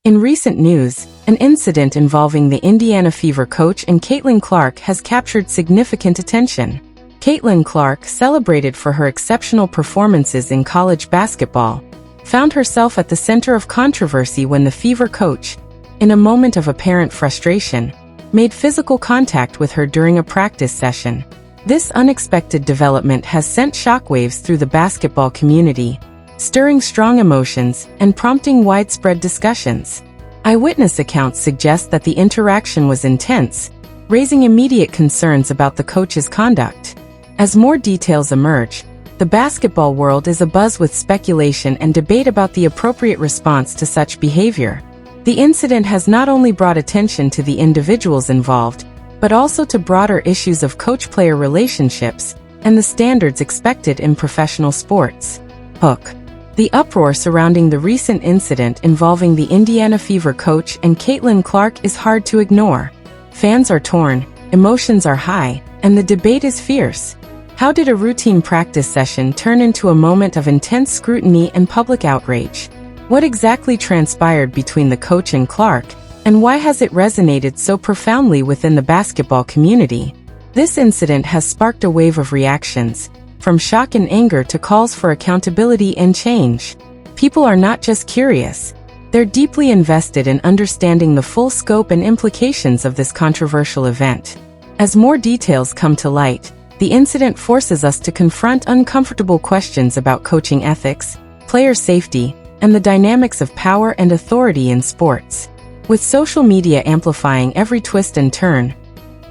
In recent news, an incident involving the Indiana Fever coach and Caitlin Clark has captured significant attention. Caitlin Clark, celebrated for her exceptional performances in college basketball, found herself at the center of controversy when the Fever coach, in a moment of apparent frustration, made physical contact with her during a practice session. This unexpected development has sent shockwaves through the basketball community, stirring strong emotions and prompting widespread discussions. Eyewitness accounts suggest that the interaction was intense, raising immediate concerns about the coach's conduct. As more details emerge, the basketball world is abuzz with speculation and debate about the appropriate response to such behavior. The incident has not only brought attention to the individuals involved, but also to broader issues of coach-player relationships and the standards expected in professional sports. Hook. The uproar surrounding the recent incident involving the Indiana Fever coach and Caitlin Clark is hard to ignore. Fans are torn, emotions are high, and the debate is fierce. How did a routine practice session turn into a moment of intense scrutiny and public outrage? What exactly transpired between the coach and Clark, and why has it resonated so profoundly within the basketball community? This incident has sparked a wave of reactions, from shock and anger to calls for accountability and change. People are not just curious, they're deeply invested in understanding the full scope and implications of this controversial event. As more details come to light, the incident forces us to confront uncomfortable questions about coaching ethics, player safety, and the dynamics of power and authority in sports. With social media amplifying every twist and turn,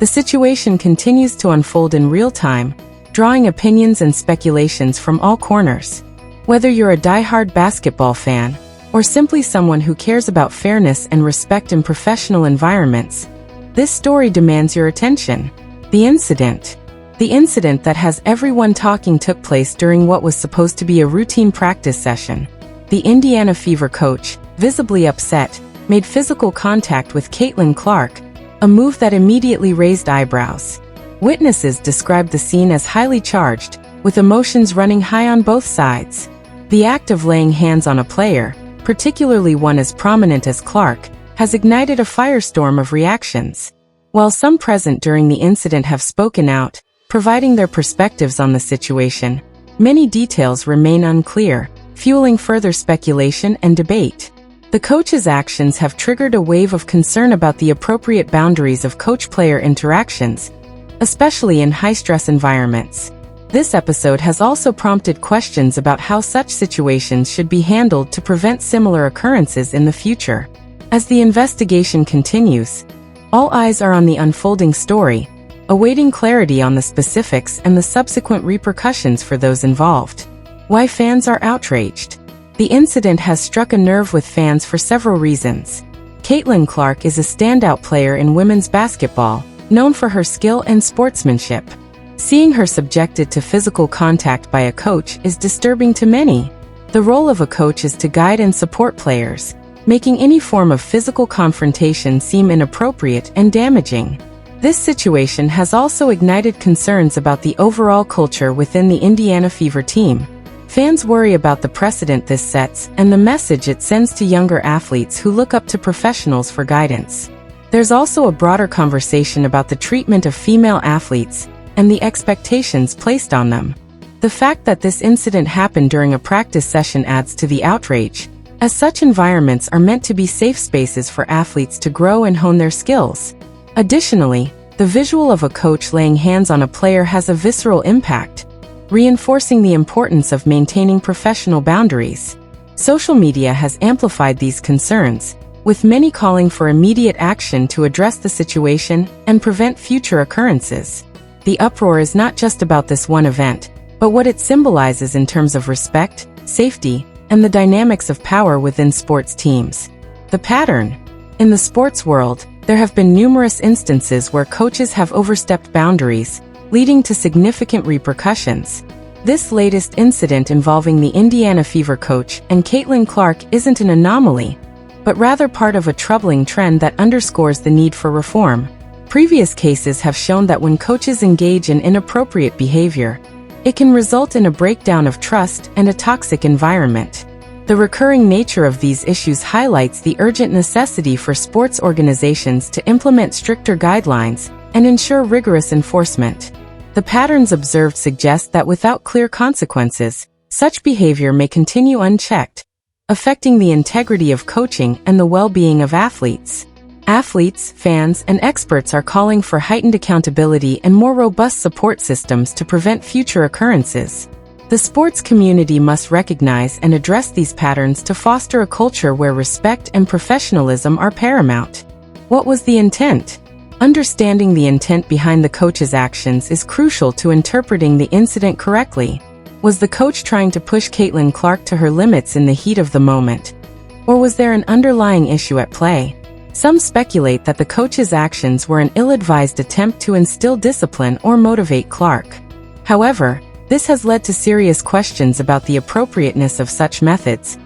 the situation continues to unfold in real time, drawing opinions and speculations from all corners. Whether you're a die-hard basketball fan, or simply someone who cares about fairness and respect in professional environments, this story demands your attention. The incident that has everyone talking took place during what was supposed to be a routine practice session. The Indiana Fever coach, visibly upset, made physical contact with Caitlin Clark, a move that immediately raised eyebrows. Witnesses described the scene as highly charged, with emotions running high on both sides. The act of laying hands on a player, particularly one as prominent as Clark, has ignited a firestorm of reactions. While some present during the incident have spoken out, providing their perspectives on the situation, many details remain unclear, fueling further speculation and debate. The coach's actions have triggered a wave of concern about the appropriate boundaries of coach-player interactions, especially in high-stress environments. This episode has also prompted questions about how such situations should be handled to prevent similar occurrences in the future. As the investigation continues, all eyes are on the unfolding story, awaiting clarity on the specifics and the subsequent repercussions for those involved. Why fans are outraged? The incident has struck a nerve with fans for several reasons. Caitlin Clark is a standout player in women's basketball, known for her skill and sportsmanship. Seeing her subjected to physical contact by a coach is disturbing to many. The role of a coach is to guide and support players, making any form of physical confrontation seem inappropriate and damaging. This situation has also ignited concerns about the overall culture within the Indiana Fever team. Fans worry about the precedent this sets and the message it sends to younger athletes who look up to professionals for guidance. There's also a broader conversation about the treatment of female athletes and the expectations placed on them. The fact that this incident happened during a practice session adds to the outrage, as such environments are meant to be safe spaces for athletes to grow and hone their skills. Additionally, the visual of a coach laying hands on a player has a visceral impact, reinforcing the importance of maintaining professional boundaries. Social media has amplified these concerns, with many calling for immediate action to address the situation and prevent future occurrences. The uproar is not just about this one event, but what it symbolizes in terms of respect, safety, and the dynamics of power within sports teams. The pattern. In the sports world, there have been numerous instances where coaches have overstepped boundaries, leading to significant repercussions. This latest incident involving the Indiana Fever coach and Caitlin Clark isn't an anomaly, but rather part of a troubling trend that underscores the need for reform. Previous cases have shown that when coaches engage in inappropriate behavior, it can result in a breakdown of trust and a toxic environment. The recurring nature of these issues highlights the urgent necessity for sports organizations to implement stricter guidelines and ensure rigorous enforcement. The patterns observed suggest that without clear consequences, such behavior may continue unchecked, affecting the integrity of coaching and the well-being of athletes. Athletes, fans, and experts are calling for heightened accountability and more robust support systems to prevent future occurrences. The sports community must recognize and address these patterns to foster a culture where respect and professionalism are paramount. What was the intent? Understanding the intent behind the coach's actions is crucial to interpreting the incident correctly. Was the coach trying to push Caitlin Clark to her limits in the heat of the moment? Or was there an underlying issue at play? Some speculate that the coach's actions were an ill-advised attempt to instill discipline or motivate Clark. However, this has led to serious questions about the appropriateness of such methods,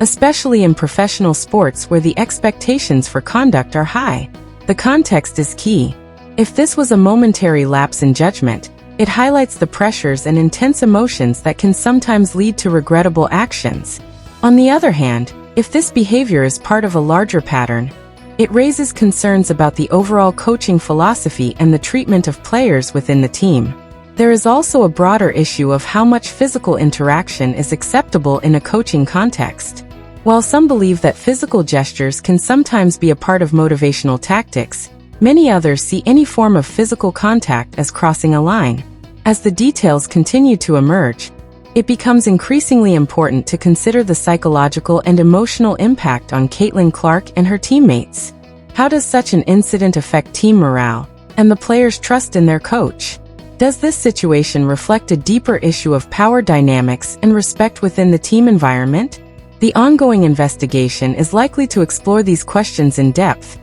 especially in professional sports where the expectations for conduct are high. The context is key. If this was a momentary lapse in judgment, it highlights the pressures and intense emotions that can sometimes lead to regrettable actions. On the other hand, if this behavior is part of a larger pattern, it raises concerns about the overall coaching philosophy and the treatment of players within the team. There is also a broader issue of how much physical interaction is acceptable in a coaching context. While some believe that physical gestures can sometimes be a part of motivational tactics, many others see any form of physical contact as crossing a line. As the details continue to emerge, it becomes increasingly important to consider the psychological and emotional impact on Caitlin Clark and her teammates. How does such an incident affect team morale and the players' trust in their coach? Does this situation reflect a deeper issue of power dynamics and respect within the team environment? The ongoing investigation is likely to explore these questions in depth,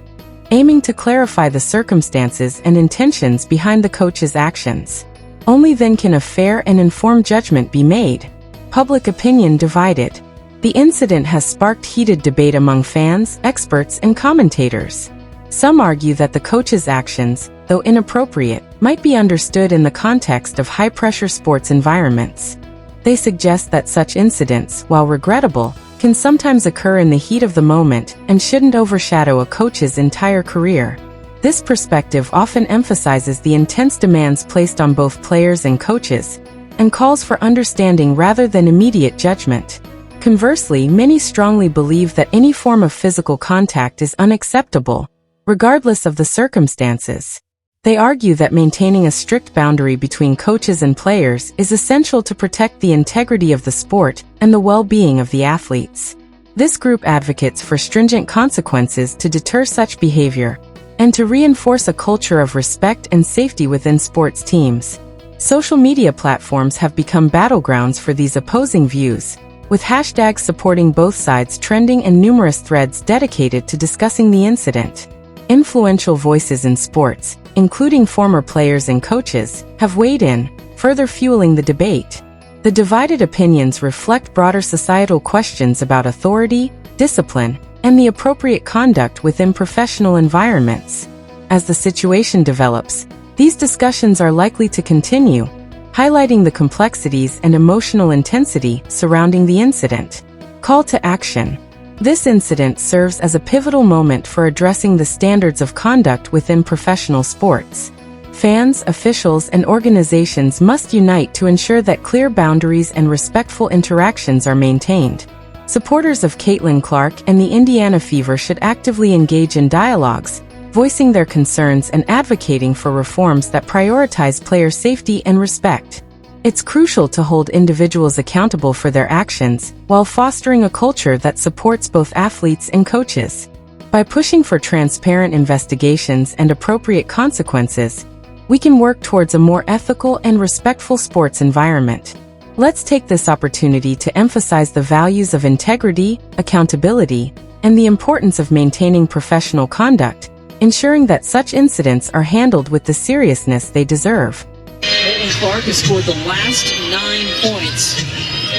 aiming to clarify the circumstances and intentions behind the coach's actions. Only then can a fair and informed judgment be made. Public opinion divided. The incident has sparked heated debate among fans, experts, and commentators. Some argue that the coach's actions, though inappropriate, might be understood in the context of high-pressure sports environments. They suggest that such incidents, while regrettable, can sometimes occur in the heat of the moment and shouldn't overshadow a coach's entire career. This perspective often emphasizes the intense demands placed on both players and coaches, and calls for understanding rather than immediate judgment. Conversely, many strongly believe that any form of physical contact is unacceptable, regardless of the circumstances. They argue that maintaining a strict boundary between coaches and players is essential to protect the integrity of the sport and the well-being of the athletes. This group advocates for stringent consequences to deter such behavior and to reinforce a culture of respect and safety within sports teams. Social media platforms have become battlegrounds for these opposing views, with hashtags supporting both sides trending and numerous threads dedicated to discussing the incident. Influential voices in sports, including former players and coaches, have weighed in, further fueling the debate. The divided opinions reflect broader societal questions about authority, discipline, and the appropriate conduct within professional environments. As the situation develops, these discussions are likely to continue, highlighting the complexities and emotional intensity surrounding the incident. Call to action. This incident serves as a pivotal moment for addressing the standards of conduct within professional sports. Fans, officials, and organizations must unite to ensure that clear boundaries and respectful interactions are maintained. Supporters of Caitlin Clark and the Indiana Fever should actively engage in dialogues, voicing their concerns and advocating for reforms that prioritize player safety and respect. It's crucial to hold individuals accountable for their actions, while fostering a culture that supports both athletes and coaches. By pushing for transparent investigations and appropriate consequences, we can work towards a more ethical and respectful sports environment. Let's take this opportunity to emphasize the values of integrity, accountability, and the importance of maintaining professional conduct, ensuring that such incidents are handled with the seriousness they deserve. Caitlin Clark has scored the last 9 points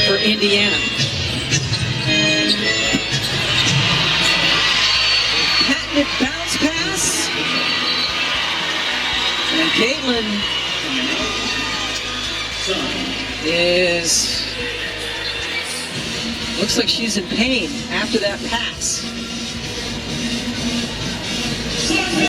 for Indiana. Patented bounce pass. And Caitlin is Looks like she's in pain after that pass.